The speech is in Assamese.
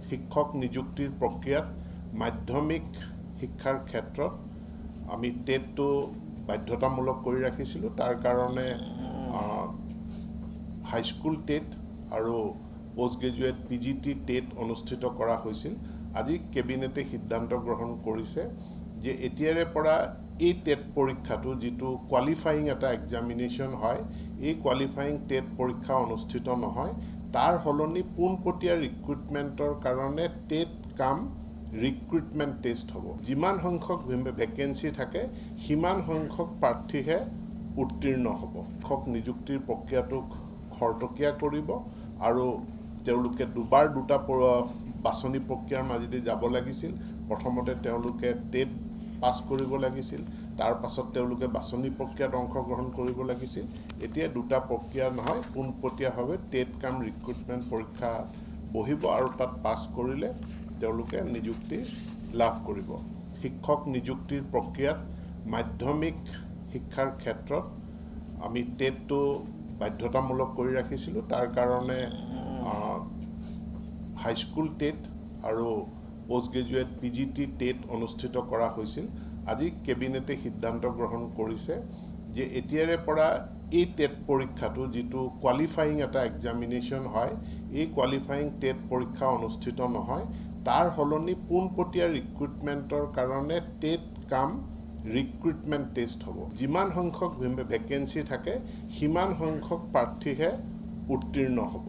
শিক্ষক নিযুক্তিৰ প্ৰক্ৰিয়াত মাধ্যমিক শিক্ষাৰ ক্ষেত্ৰত আমি টেটটো বাধ্যতামূলক কৰি ৰাখিছিলোঁ। তাৰ কাৰণে হাইস্কুল টেট আৰু পোষ্ট গ্ৰেজুৱেট PGT টেট অনুষ্ঠিত কৰা হৈছিল। আজি কেবিনেটে সিদ্ধান্ত গ্ৰহণ কৰিছে যে এতিয়াৰে পৰা এই টেট পৰীক্ষাটো যিটো কোৱালিফাইং এটা এক্সামিনেশ্যন হয়, এই কোৱালিফাইং টেট পৰীক্ষা অনুষ্ঠিত নহয়, তাৰ সলনি পোনপটীয়া ৰিক্ৰুটমেণ্টৰ কাৰণে টেট কাম ৰিক্ৰুটমেণ্ট টেষ্ট হ'ব। যিমান সংখ্যক ভেকেঞ্চি থাকে সিমান সংখ্যক প্ৰাৰ্থীহে উত্তীৰ্ণ হ'ব। শিক্ষক নিযুক্তিৰ প্ৰক্ৰিয়াটোক খৰতকীয়া কৰিব আৰু তেওঁলোকে দুটা বাছনি প্ৰক্ৰিয়াৰ মাজেদি যাব লাগিছিল। প্ৰথমতে তেওঁলোকে টেট পাছ কৰিব লাগিছিল, তাৰ পাছত তেওঁলোকে বাছনি প্ৰক্ৰিয়াত অংশগ্ৰহণ কৰিব লাগিছিল। এতিয়া দুটা প্ৰক্ৰিয়া নহয়, পোনপটীয়াভাৱে টেট কাম ৰিক্ৰুটমেণ্ট পৰীক্ষা বহিব আৰু তাত পাছ কৰিলে তেওঁলোকে নিযুক্তি লাভ কৰিব। শিক্ষক নিযুক্তিৰ প্ৰক্ৰিয়াত মাধ্যমিক শিক্ষাৰ ক্ষেত্ৰত আমি টেটটো বাধ্যতামূলক কৰি ৰাখিছিলোঁ। তাৰ কাৰণে হাইস্কুল টেট আৰু পোষ্ট গ্ৰেজুৱেট PGT টেট অনুষ্ঠিত কৰা হৈছিল। আজি কেবিনেটে সিদ্ধান্ত গ্ৰহণ কৰিছে যে এতিয়াৰে পৰা এই টেট পৰীক্ষাটো যিটো কোৱালিফাইং এটা এক্সামিনেশ্যন হয়, এই কোৱালিফাইং টেট পৰীক্ষা অনুষ্ঠিত নহয়, তাৰ সলনি পোনপটীয়া ৰিক্ৰুটমেণ্টৰ কাৰণে টেট কাম ৰিক্ৰুটমেণ্ট টেষ্ট হ'ব। যিমান সংখ্যক ভেকেঞ্চি থাকে সিমান সংখ্যক প্ৰাৰ্থীহে উত্তীৰ্ণ হ'ব।